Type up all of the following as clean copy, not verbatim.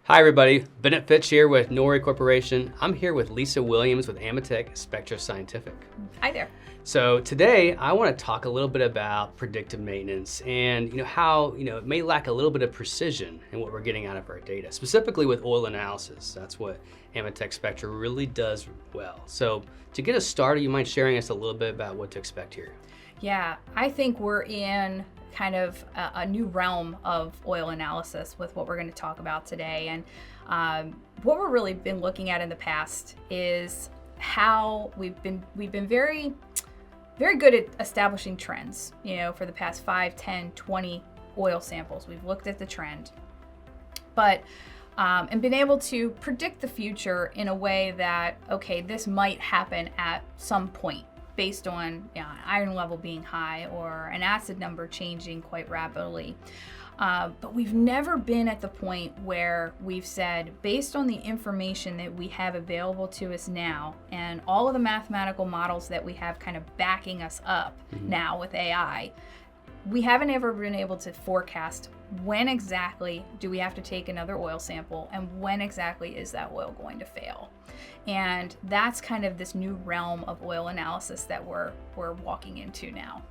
Hi everybody, Bennett Fitch here with Norrie Corporation. I'm here with Lisa Williams with Amatec Spectra Scientific. Hi there. So today I want to talk a little bit about predictive maintenance and how it may lack a little bit of precision in what we're getting out of our data, specifically with oil analysis. That's what Amatec Spectra really does well. So to get us started, you mind sharing us a little bit about what to expect here? Yeah, I think we're in kind of a new realm of oil analysis with what we're going to talk about today. And what we've really been looking at in the past is how we've been very good at establishing trends, for the past 5, 10, 20 oil samples. We've looked at the trend, but and been able to predict the future in a way that, okay, this might happen at some point, based on an iron level being high or an acid number changing quite rapidly. But we've never been at the point where we've said, based on the information that we have available to us now and all of the mathematical models that we have kind of backing us up now with AI, we haven't ever been able to forecast when exactly do we have to take another oil sample and when exactly is that oil going to fail. And that's kind of this new realm of oil analysis that we're walking into now.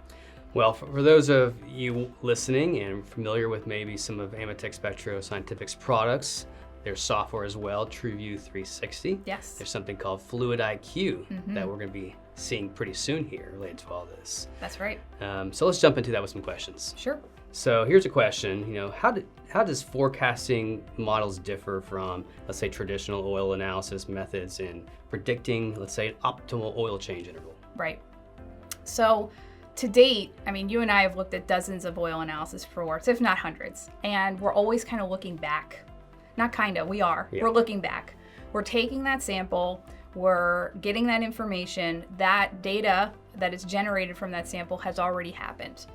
Well, for those of you listening and familiar with maybe some of Amatec Spectra Scientific's products, there's software as well, TruVu360. Yes. There's something called Fluid IQ that we're going to be seeing pretty soon here related to all this. That's right. So let's jump into that with some questions. Sure. So here's a question, how does forecasting models differ from, let's say, traditional oil analysis methods in predicting, let's say, an optimal oil change interval? Right. So to date, you and I have looked at dozens of oil analysis reports, if not hundreds, and we're always kind of looking back. Not kind of, we are. Yeah. We're looking back. We're taking that sample, we're getting that information, that data that is generated from that sample has already happened.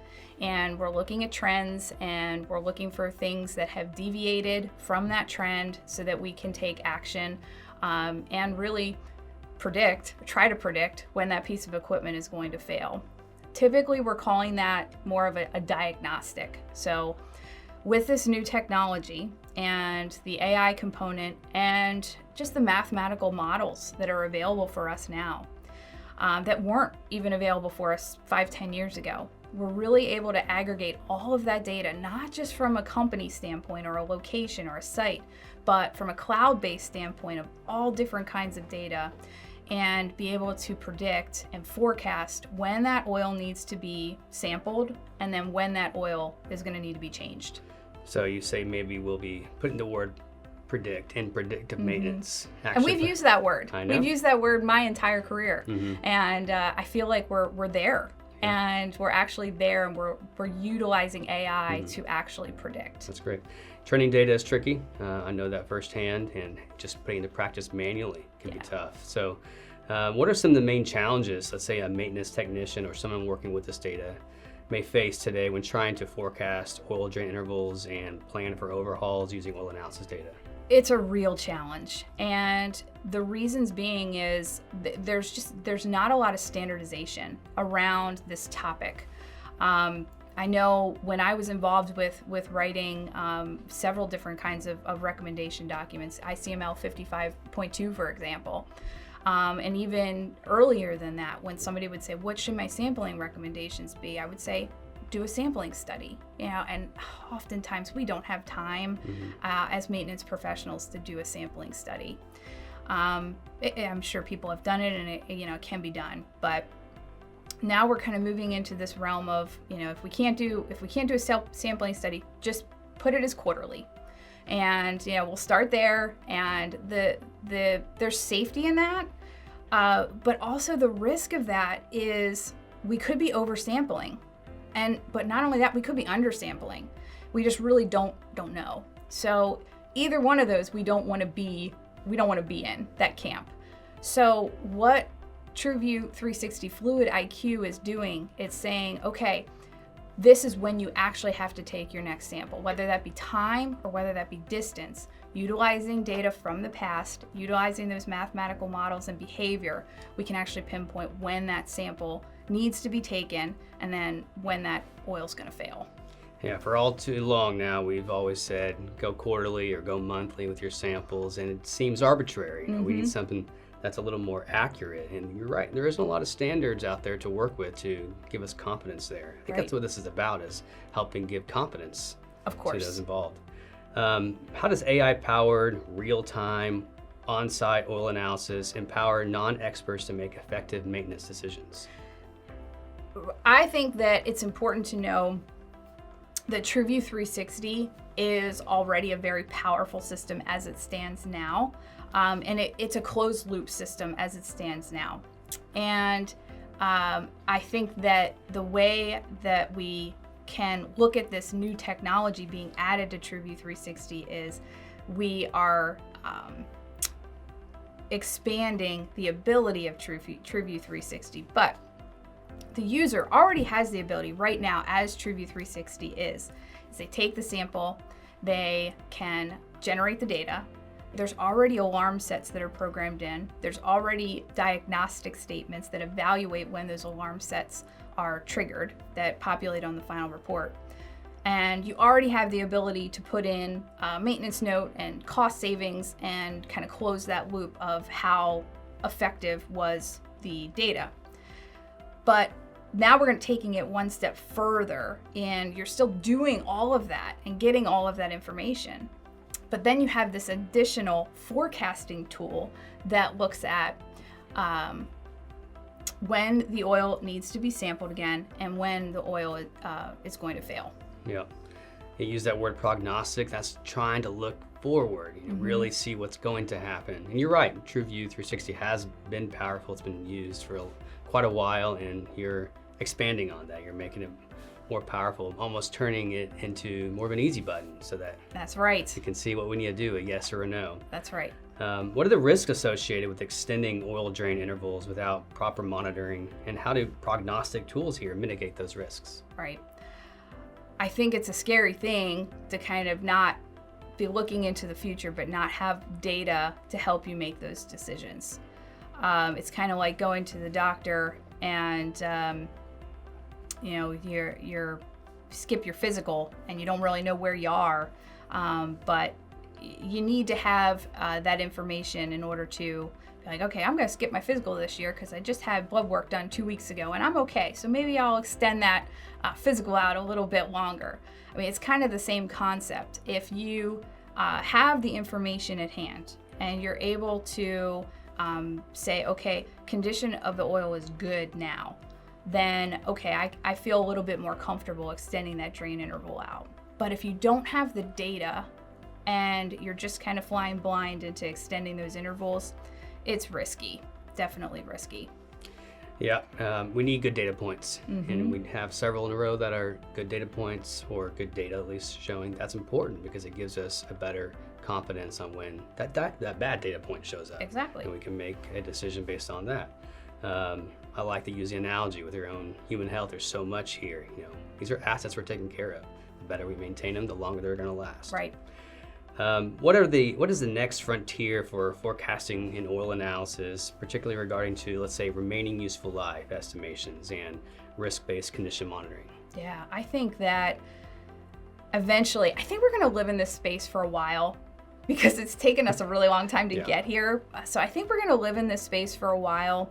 And we're looking at trends and we're looking for things that have deviated from that trend so that we can take action and really try to predict when that piece of equipment is going to fail. Typically, we're calling that more of a diagnostic. So with this new technology and the AI component and just the mathematical models that are available for us now that weren't even available for us 5, 10 years ago, we're really able to aggregate all of that data, not just from a company standpoint or a location or a site, but from a cloud-based standpoint of all different kinds of data, and be able to predict and forecast when that oil needs to be sampled and then when that oil is going to need to be changed. So you say maybe we'll be putting the word predict in predictive maintenance. And we've used that word. I know. We've used that word my entire career. And I feel like we're there. And we're actually there, and we're utilizing AI to actually predict. That's great. Training data is tricky. I know that firsthand, and just putting it into practice manually can be tough. So what are some of the main challenges, let's say a maintenance technician or someone working with this data may face today when trying to forecast oil drain intervals and plan for overhauls using oil analysis data? It's a real challenge, and the reasons being is there's not a lot of standardization around this topic. I know when I was involved with writing several different kinds of recommendation documents, ICML 55.2, for example, and even earlier than that, when somebody would say, what should my sampling recommendations be? I would say, do a sampling study, and oftentimes we don't have time as maintenance professionals to do a sampling study. I'm sure people have done it, and it can be done, but now we're kind of moving into this realm of, if we can't do a sampling study, just put it as quarterly, and we'll start there. And there's safety in that, but also the risk of that is we could be oversampling. But not only that, we could be undersampling. We just really don't know. So either one of those, we don't want to be in that camp. So what TruVu360 Fluid IQ is doing, it's saying, okay, this is when you actually have to take your next sample, whether that be time or whether that be distance. Utilizing data from the past, utilizing those mathematical models and behavior, we can actually pinpoint when that sample needs to be taken and then when that oil's going to fail. Yeah, for all too long now, we've always said go quarterly or go monthly with your samples, and it seems arbitrary. We need something that's a little more accurate. And you're right, there isn't a lot of standards out there to work with to give us confidence there. I think that's what this is about, is helping give confidence Of course. to those involved. How does AI-powered, real-time, on-site oil analysis empower non-experts to make effective maintenance decisions? I think that it's important to know that TruVu360 is already a very powerful system as it stands now. And it's a closed loop system as it stands now. And I think that the way that we can look at this new technology being added to TruVu360 is we are expanding the ability of TruVu360, but the user already has the ability right now, as TruVu360 is they take the sample, they can generate the data. There's already alarm sets that are programmed in. There's already diagnostic statements that evaluate when those alarm sets are triggered that populate on the final report. And you already have the ability to put in a maintenance note and cost savings and kind of close that loop of how effective was the data. But now we're taking it one step further, and you're still doing all of that and getting all of that information. But then you have this additional forecasting tool that looks at when the oil needs to be sampled again and when the oil is going to fail. Yeah. You use that word prognostic. That's trying to look forward, really see what's going to happen. And you're right, TruVu360 has been powerful. It's been used for quite a while, and you're expanding on that. You're making it more powerful, almost turning it into more of an easy button so that That's right. you can see what we need to do, a yes or a no. That's right. What are the risks associated with extending oil drain intervals without proper monitoring, and how do prognostic tools here mitigate those risks? Right. I think it's a scary thing to kind of not be looking into the future but not have data to help you make those decisions. It's kind of like going to the doctor and you're skip your physical and you don't really know where you are, but you need to have that information in order to be like, okay, I'm going to skip my physical this year because I just had blood work done 2 weeks ago and I'm okay, so maybe I'll extend that physical out a little bit longer. I mean, it's kind of the same concept. If you have the information at hand and you're able to say, okay, condition of the oil is good now, then okay, I feel a little bit more comfortable extending that drain interval out. But if you don't have the data and you're just kind of flying blind into extending those intervals, it's risky, definitely risky. Yeah, we need good data points, and we have several in a row that are good data points, or good data at least showing. That's important because it gives us a better confidence on when that bad data point shows up. Exactly. And we can make a decision based on that. I like to use the analogy with your own human health. There's so much here. These are assets we're taking care of. The better we maintain them, the longer they're going to last. Right. What is the next frontier for forecasting in oil analysis, particularly regarding to, let's say, remaining useful life estimations and risk-based condition monitoring? Yeah, I think that eventually, I think we're going to live in this space for a while because it's taken us a really long time to get here. So I think we're going to live in this space for a while.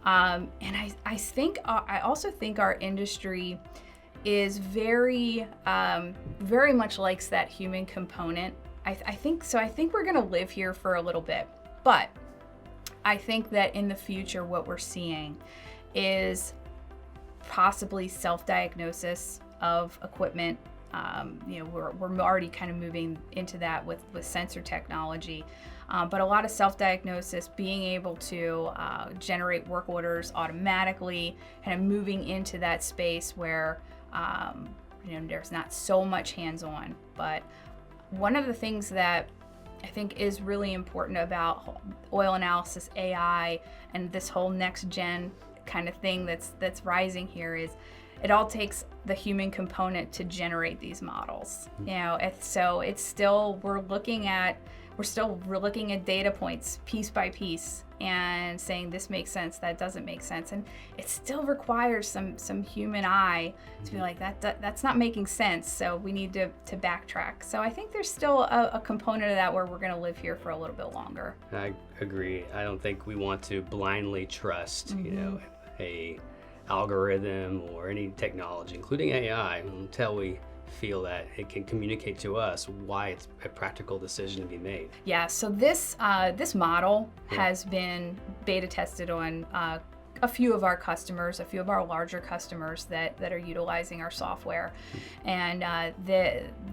And I also think our industry is very much likes that human component. I think we're going to live here for a little bit, but I think that in the future, what we're seeing is possibly self-diagnosis of equipment. We're already kind of moving into that with sensor technology, but a lot of self-diagnosis, being able to generate work orders automatically, kind of moving into that space where there's not so much hands-on. But one of the things that I think is really important about oil analysis AI and this whole next gen kind of thing that's rising here is it all takes the human component to generate these models. So it's still, we're we're looking at data points piece by piece and saying this makes sense, that doesn't make sense, and it still requires some human eye to be like that's not making sense, so we need to backtrack. So I think there's still a component of that where we're going to live here for a little bit longer. I agree. I don't think we want to blindly trust a algorithm or any technology, including AI, until we feel that it can communicate to us why it's a practical decision to be made. Yeah, so this model has been beta tested on a few of our customers, a few of our larger customers that are utilizing our software. And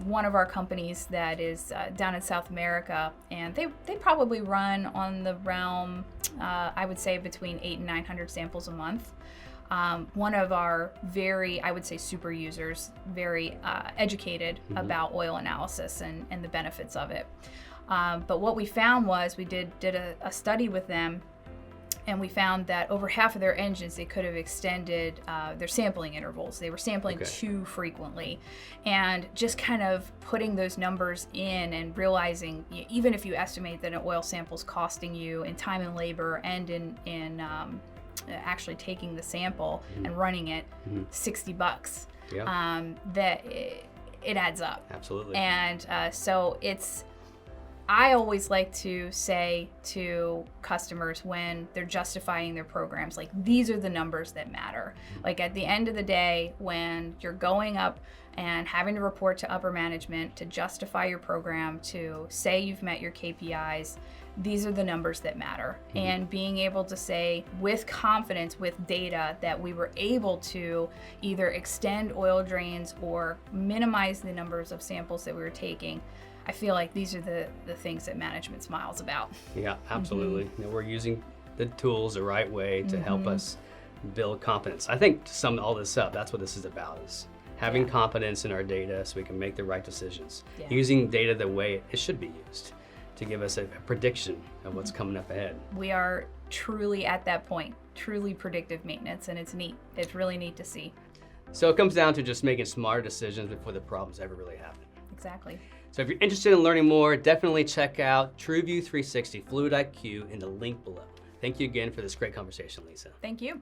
one of our companies that is down in South America, and they probably run on the realm, I would say between 800 and 900 samples a month. One of our very, I would say, super users, very educated about oil analysis and the benefits of it. But what we found was we did a study with them, and we found that over half of their engines, they could have extended their sampling intervals. They were sampling too frequently. And just kind of putting those numbers in and realizing, even if you estimate that an oil sample is costing you in time and labor and in actually taking the sample and running it $60, that it adds up. Absolutely. And so I always like to say to customers when they're justifying their programs, like, these are the numbers that matter. Like, at the end of the day, when you're going up and having to report to upper management to justify your program, to say you've met your KPIs, these are the numbers that matter. And being able to say with confidence, with data, that we were able to either extend oil drains or minimize the numbers of samples that we were taking, I feel like these are the things that management smiles about. Yeah, absolutely. We're using the tools the right way to help us build confidence. I think to sum all this up, that's what this is about, is having confidence in our data so we can make the right decisions. Using data the way it should be used to give us a prediction of what's coming up ahead. We are truly at that point, truly predictive maintenance, and it's neat. It's really neat to see. So it comes down to just making smarter decisions before the problems ever really happen. Exactly. So if you're interested in learning more, definitely check out TruVu360 Fluid IQ in the link below. Thank you again for this great conversation, Lisa. Thank you.